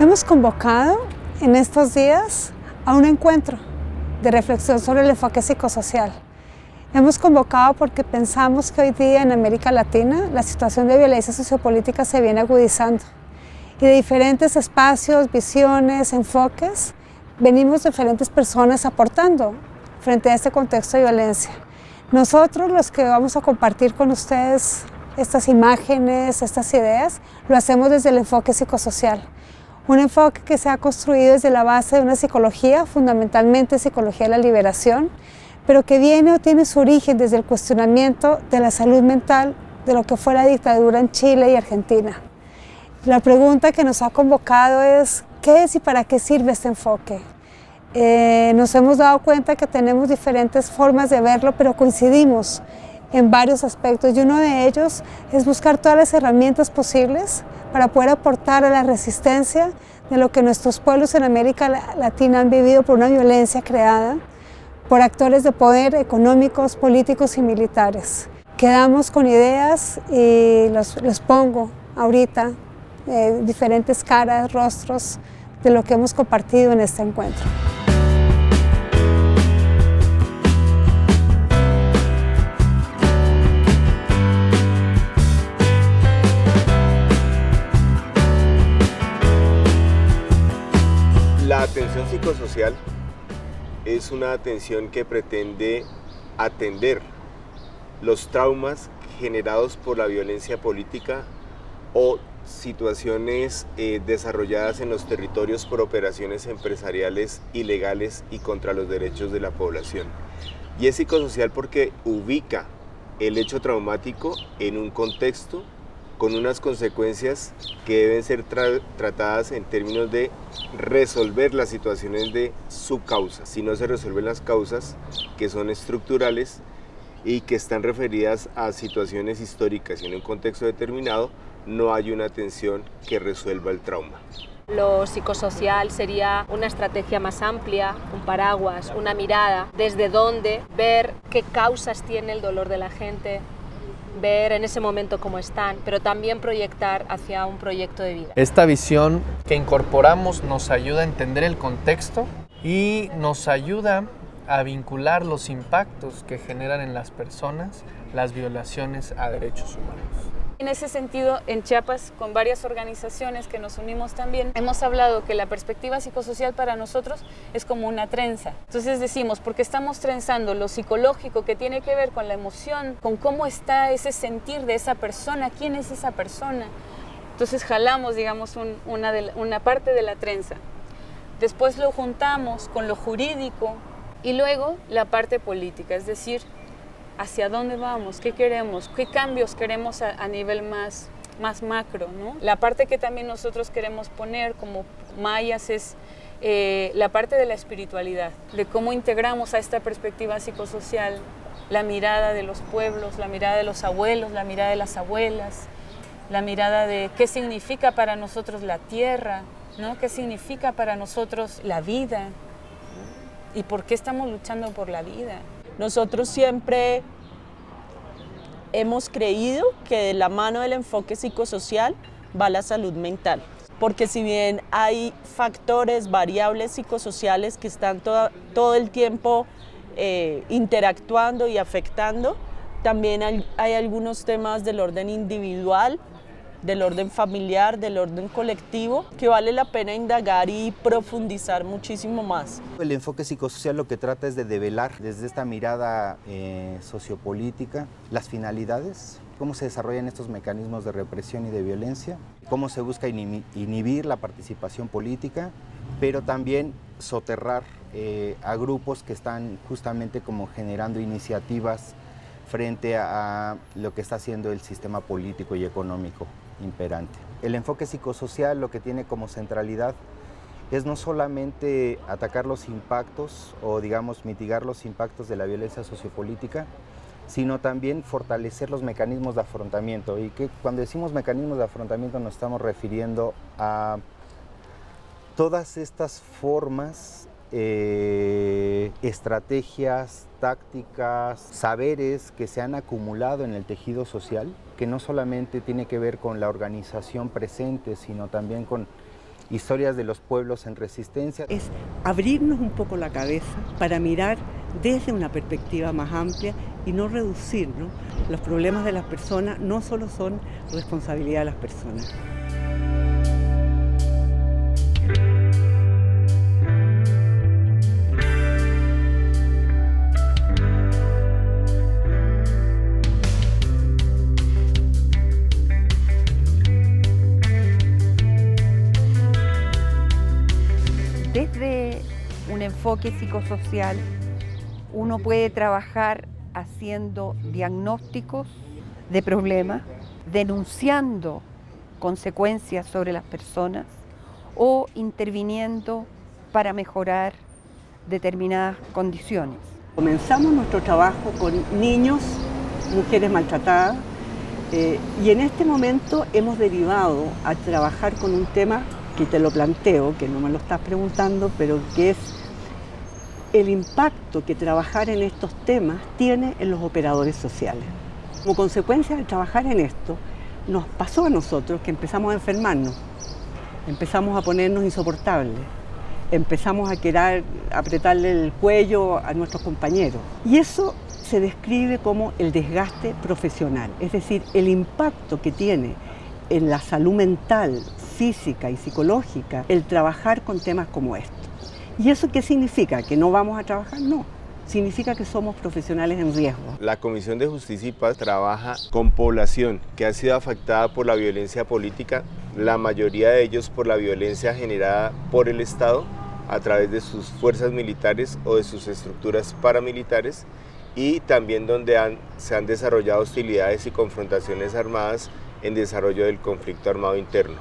Hemos convocado en estos días a un encuentro de reflexión sobre el enfoque psicosocial. Hemos convocado porque pensamos que hoy día en América Latina la situación de violencia sociopolítica se viene agudizando y de diferentes espacios, visiones, enfoques, venimos diferentes personas aportando frente a este contexto de violencia. Nosotros, los que vamos a compartir con ustedes estas imágenes, estas ideas, lo hacemos desde el enfoque psicosocial. Un enfoque que se ha construido desde la base de una psicología, fundamentalmente psicología de la liberación, pero que viene o tiene su origen desde el cuestionamiento de la salud mental de lo que fue la dictadura en Chile y Argentina. La pregunta que nos ha convocado es, ¿qué es y para qué sirve este enfoque? Nos hemos dado cuenta que tenemos diferentes formas de verlo, pero coincidimos en varios aspectos y uno de ellos es buscar todas las herramientas posibles para poder aportar a la resistencia de lo que nuestros pueblos en América Latina han vivido por una violencia creada por actores de poder económicos, políticos y militares. Quedamos con ideas y los pongo ahorita, diferentes caras, rostros de lo que hemos compartido en este encuentro. La atención psicosocial es una atención que pretende atender los traumas generados por la violencia política o situaciones desarrolladas en los territorios por operaciones empresariales ilegales y contra los derechos de la población. Y es psicosocial porque ubica el hecho traumático en un contexto con unas consecuencias que deben ser tratadas en términos de resolver las situaciones de su causa. Si no se resuelven las causas, que son estructurales y que están referidas a situaciones históricas y en un contexto determinado, no hay una atención que resuelva el trauma. Lo psicosocial sería una estrategia más amplia, un paraguas, una mirada, desde donde ver qué causas tiene el dolor de la gente, ver en ese momento cómo están, pero también proyectar hacia un proyecto de vida. Esta visión que incorporamos nos ayuda a entender el contexto y nos ayuda a vincular los impactos que generan en las personas las violaciones a derechos humanos. En ese sentido, en Chiapas, con varias organizaciones que nos unimos también, hemos hablado que la perspectiva psicosocial para nosotros es como una trenza. Entonces decimos, porque estamos trenzando lo psicológico que tiene que ver con la emoción, con cómo está ese sentir de esa persona, quién es esa persona. Entonces jalamos, digamos, una parte de la trenza. Después lo juntamos con lo jurídico y luego la parte política, es decir, hacia dónde vamos, qué queremos, qué cambios queremos a nivel más macro, ¿no? La parte que también nosotros queremos poner como mayas es la parte de la espiritualidad, de cómo integramos a esta perspectiva psicosocial la mirada de los pueblos, la mirada de los abuelos, la mirada de las abuelas, la mirada de qué significa para nosotros la tierra, ¿no? Qué significa para nosotros la vida, ¿no? Y por qué estamos luchando por la vida. Nosotros siempre hemos creído que de la mano del enfoque psicosocial va la salud mental, porque si bien hay factores, variables psicosociales que están todo el tiempo interactuando y afectando, también hay algunos temas del orden individual, del orden familiar, del orden colectivo, que vale la pena indagar y profundizar muchísimo más. El enfoque psicosocial lo que trata es de develar desde esta mirada sociopolítica las finalidades, cómo se desarrollan estos mecanismos de represión y de violencia, cómo se busca inhibir la participación política, pero también soterrar a grupos que están justamente como generando iniciativas frente a lo que está haciendo el sistema político y económico imperante. El enfoque psicosocial lo que tiene como centralidad es no solamente atacar los impactos o digamos mitigar los impactos de la violencia sociopolítica, sino también fortalecer los mecanismos de afrontamiento. Y que cuando decimos mecanismos de afrontamiento nos estamos refiriendo a todas estas formas, estrategias, tácticas, saberes que se han acumulado en el tejido social, que no solamente tiene que ver con la organización presente, sino también con historias de los pueblos en resistencia. Es abrirnos un poco la cabeza para mirar desde una perspectiva más amplia y no reducir, ¿no? Los problemas de las personas no solo son responsabilidad de las personas. Desde un enfoque psicosocial, uno puede trabajar haciendo diagnósticos de problemas, denunciando consecuencias sobre las personas o interviniendo para mejorar determinadas condiciones. Comenzamos nuestro trabajo con niños, mujeres maltratadas, y en este momento hemos derivado a trabajar con un tema que te lo planteo, que no me lo estás preguntando, pero que es el impacto que trabajar en estos temas tiene en los operadores sociales. Como consecuencia de trabajar en esto, nos pasó a nosotros que empezamos a enfermarnos, empezamos a ponernos insoportables, empezamos a querer apretarle el cuello a nuestros compañeros. Y eso se describe como el desgaste profesional, es decir, el impacto que tiene en la salud mental, física y psicológica el trabajar con temas como estos. ¿Y eso qué significa? ¿Que no vamos a trabajar? No. Significa que somos profesionales en riesgo. La Comisión de Justicia y Paz trabaja con población que ha sido afectada por la violencia política, la mayoría de ellos por la violencia generada por el Estado a través de sus fuerzas militares o de sus estructuras paramilitares, y también donde se han desarrollado hostilidades y confrontaciones armadas en desarrollo del conflicto armado interno.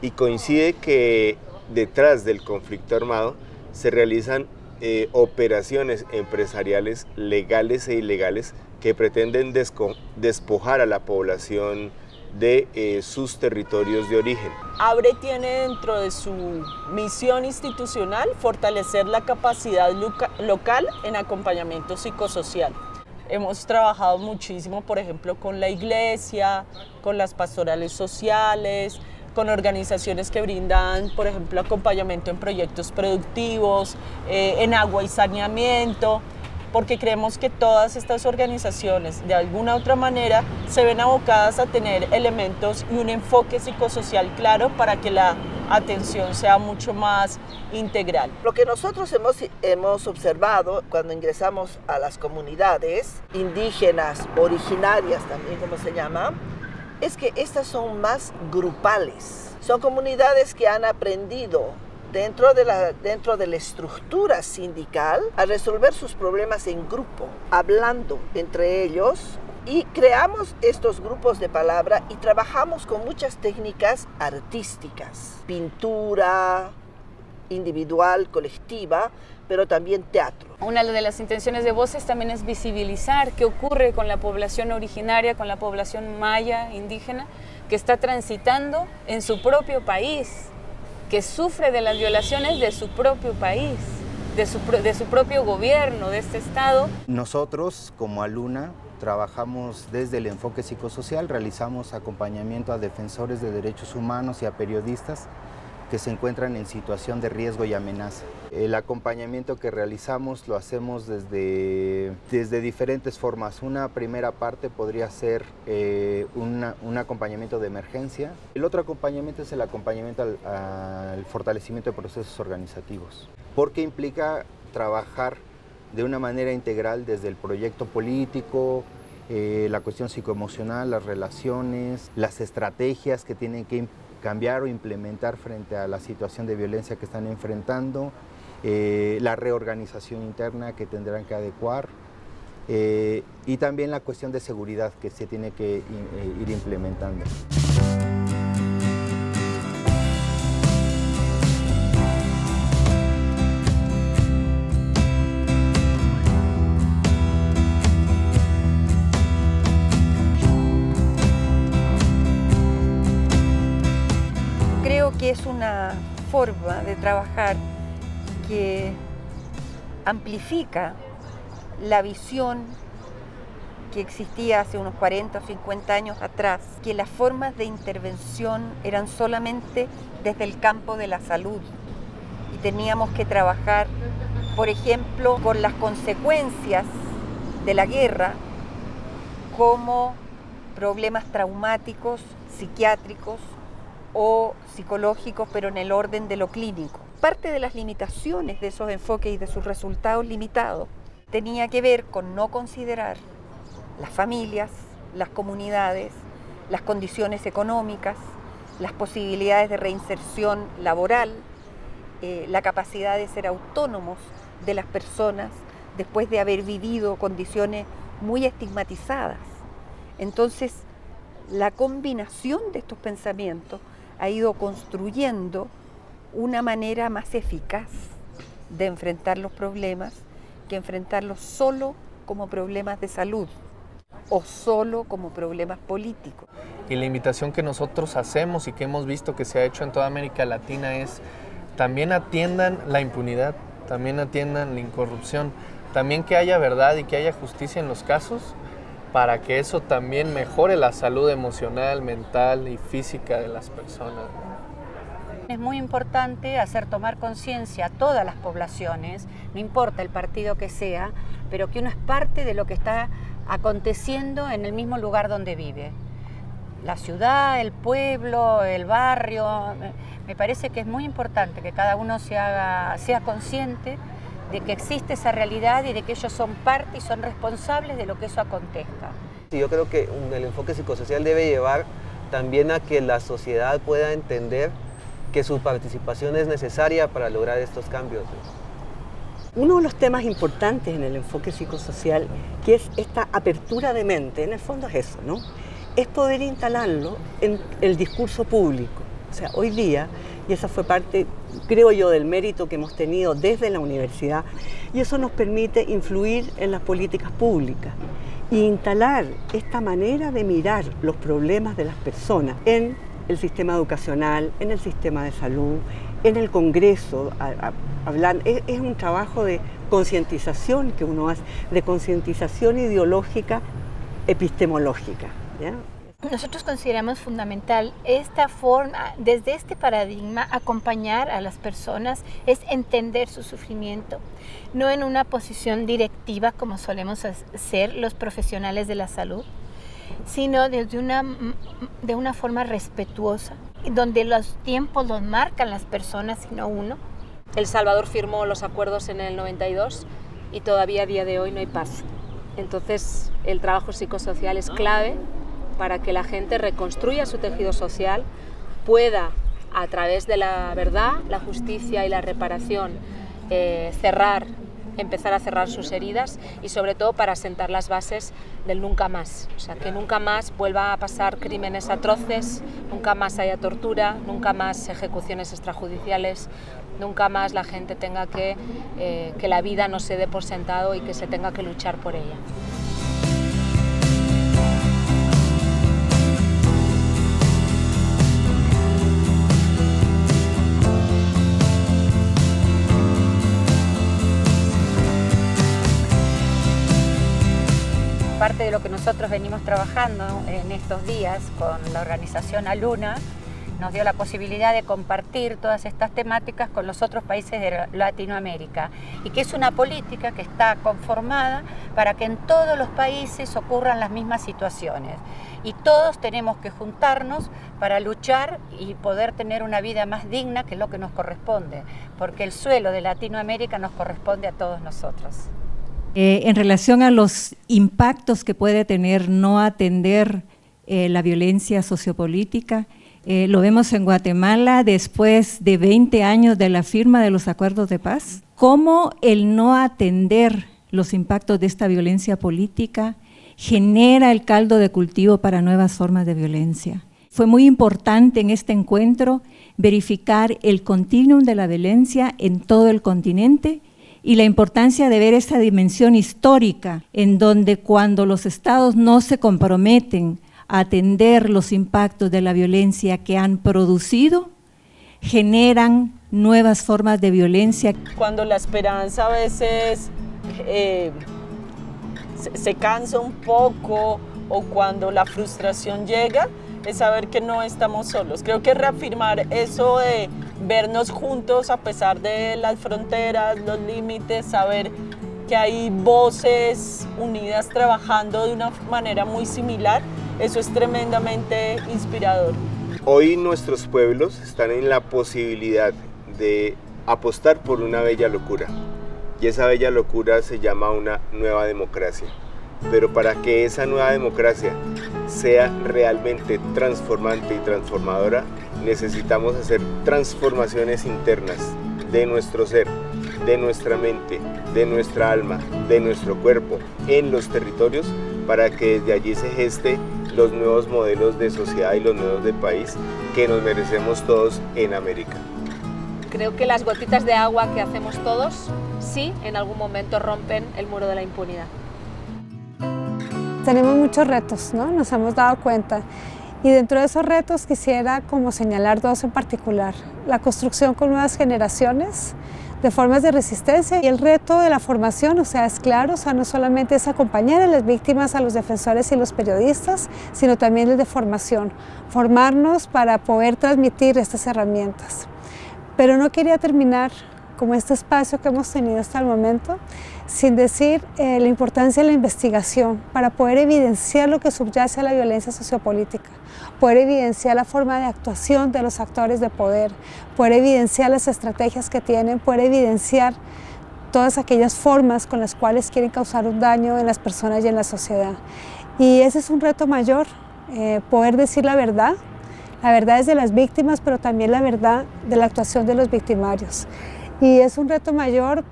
Y coincide que detrás del conflicto armado se realizan operaciones empresariales legales e ilegales que pretenden despojar a la población de sus territorios de origen. ABRE tiene dentro de su misión institucional fortalecer la capacidad local en acompañamiento psicosocial. Hemos trabajado muchísimo, por ejemplo, con la iglesia, con las pastorales sociales, con organizaciones que brindan, por ejemplo, acompañamiento en proyectos productivos, en agua y saneamiento, porque creemos que todas estas organizaciones, de alguna u otra manera, se ven abocadas a tener elementos y un enfoque psicosocial claro para que la atención sea mucho más integral. Lo que nosotros hemos observado cuando ingresamos a las comunidades indígenas, originarias también, como se llama, es que estas son más grupales. Son comunidades que han aprendido dentro de la estructura sindical a resolver sus problemas en grupo, hablando entre ellos, y creamos estos grupos de palabra y trabajamos con muchas técnicas artísticas, pintura individual, colectiva, pero también teatro. Una de las intenciones de Voces también es visibilizar qué ocurre con la población originaria, con la población maya, indígena, que está transitando en su propio país, que sufre de las violaciones de su propio país, de su propio gobierno, de este Estado. Nosotros, como Aluna, trabajamos desde el enfoque psicosocial, realizamos acompañamiento a defensores de derechos humanos y a periodistas que se encuentran en situación de riesgo y amenaza. El acompañamiento que realizamos lo hacemos desde diferentes formas. Una primera parte podría ser un acompañamiento de emergencia. El otro acompañamiento es el acompañamiento al fortalecimiento de procesos organizativos, porque implica trabajar de una manera integral desde el proyecto político, la cuestión psicoemocional, las relaciones, las estrategias que tienen que cambiar o implementar frente a la situación de violencia que están enfrentando, la reorganización interna que tendrán que adecuar, y también la cuestión de seguridad que se tiene que ir implementando. Creo que es una forma de trabajar que amplifica la visión que existía hace unos 40 o 50 años atrás, que las formas de intervención eran solamente desde el campo de la salud y teníamos que trabajar, por ejemplo, con las consecuencias de la guerra como problemas traumáticos, psiquiátricos o psicológicos, pero en el orden de lo clínico. Parte de las limitaciones de esos enfoques y de sus resultados limitados tenía que ver con no considerar las familias, las comunidades, las condiciones económicas, las posibilidades de reinserción laboral, la capacidad de ser autónomos de las personas después de haber vivido condiciones muy estigmatizadas. Entonces, la combinación de estos pensamientos ha ido construyendo una manera más eficaz de enfrentar los problemas que enfrentarlos solo como problemas de salud o solo como problemas políticos. Y la invitación que nosotros hacemos y que hemos visto que se ha hecho en toda América Latina es también atiendan la impunidad, también atiendan la incorrupción, también que haya verdad y que haya justicia en los casos para que eso también mejore la salud emocional, mental y física de las personas. Es muy importante hacer tomar conciencia a todas las poblaciones, no importa el partido que sea, pero que uno es parte de lo que está aconteciendo en el mismo lugar donde vive. La ciudad, el pueblo, el barrio, me parece que es muy importante que cada uno sea consciente de que existe esa realidad y de que ellos son parte y son responsables de lo que eso acontezca. Yo creo que el enfoque psicosocial debe llevar también a que la sociedad pueda entender que su participación es necesaria para lograr estos cambios. Uno de los temas importantes en el enfoque psicosocial, que es esta apertura de mente, en el fondo es eso, ¿no? Es poder instalarlo en el discurso público. O sea, hoy día, y esa fue parte, creo yo, del mérito que hemos tenido desde la universidad, y eso nos permite influir en las políticas públicas e instalar esta manera de mirar los problemas de las personas en el sistema educacional, en el sistema de salud, en el Congreso. Es un trabajo de concientización que uno hace, de concientización ideológica, epistemológica, ¿ya? Nosotros consideramos fundamental esta forma, desde este paradigma, acompañar a las personas, es entender su sufrimiento, no en una posición directiva como solemos ser los profesionales de la salud, sino de una forma respetuosa, donde los tiempos los marcan las personas y no uno. El Salvador firmó los acuerdos en el 92 y todavía a día de hoy no hay paz. Entonces el trabajo psicosocial es clave para que la gente reconstruya su tejido social, pueda, a través de la verdad, la justicia y la reparación, empezar a cerrar sus heridas y sobre todo para sentar las bases del nunca más. O sea, que nunca más vuelva a pasar crímenes atroces, nunca más haya tortura, nunca más ejecuciones extrajudiciales, nunca más la gente tenga que la vida no se dé por sentado y que se tenga que luchar por ella. Parte de lo que nosotros venimos trabajando en estos días con la organización Aluna nos dio la posibilidad de compartir todas estas temáticas con los otros países de Latinoamérica y que es una política que está conformada para que en todos los países ocurran las mismas situaciones y todos tenemos que juntarnos para luchar y poder tener una vida más digna, que es lo que nos corresponde, porque el suelo de Latinoamérica nos corresponde a todos nosotros. En relación a los impactos que puede tener no atender la violencia sociopolítica, lo vemos en Guatemala después de 20 años de la firma de los acuerdos de paz, cómo el no atender los impactos de esta violencia política genera el caldo de cultivo para nuevas formas de violencia. Fue muy importante en este encuentro verificar el continuum de la violencia en todo el continente y la importancia de ver esa dimensión histórica en donde cuando los estados no se comprometen a atender los impactos de la violencia que han producido, generan nuevas formas de violencia. Cuando la esperanza a veces se cansa un poco o cuando la frustración llega, es saber que no estamos solos. Creo que reafirmar eso de vernos juntos a pesar de las fronteras, los límites, saber que hay voces unidas trabajando de una manera muy similar, eso es tremendamente inspirador. Hoy nuestros pueblos están en la posibilidad de apostar por una bella locura, y esa bella locura se llama una nueva democracia. Pero para que esa nueva democracia sea realmente transformante y transformadora, necesitamos hacer transformaciones internas de nuestro ser, de nuestra mente, de nuestra alma, de nuestro cuerpo, en los territorios, para que desde allí se geste los nuevos modelos de sociedad y los nuevos de país que nos merecemos todos en América. Creo que las gotitas de agua que hacemos todos, sí, en algún momento rompen el muro de la impunidad. Tenemos muchos retos, ¿no? Nos hemos dado cuenta. Y dentro de esos retos quisiera como señalar dos en particular. La construcción con nuevas generaciones de formas de resistencia y el reto de la formación, o sea, es claro, o sea, no solamente es acompañar a las víctimas, a los defensores y los periodistas, sino también el de formación, formarnos para poder transmitir estas herramientas. Pero no quería terminar como este espacio que hemos tenido hasta el momento, sin decir la importancia de la investigación para poder evidenciar lo que subyace a la violencia sociopolítica, poder evidenciar la forma de actuación de los actores de poder, poder evidenciar las estrategias que tienen, poder evidenciar todas aquellas formas con las cuales quieren causar un daño en las personas y en la sociedad. Y ese es un reto mayor, poder decir la verdad es de las víctimas, pero también la verdad de la actuación de los victimarios. Y es un reto mayor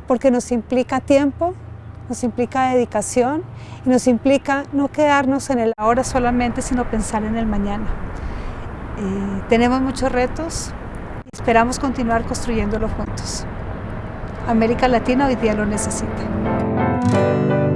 porque nos implica tiempo, nos implica dedicación y nos implica no quedarnos en el ahora solamente, sino pensar en el mañana. Tenemos muchos retos y esperamos continuar construyéndolo juntos. América Latina hoy día lo necesita.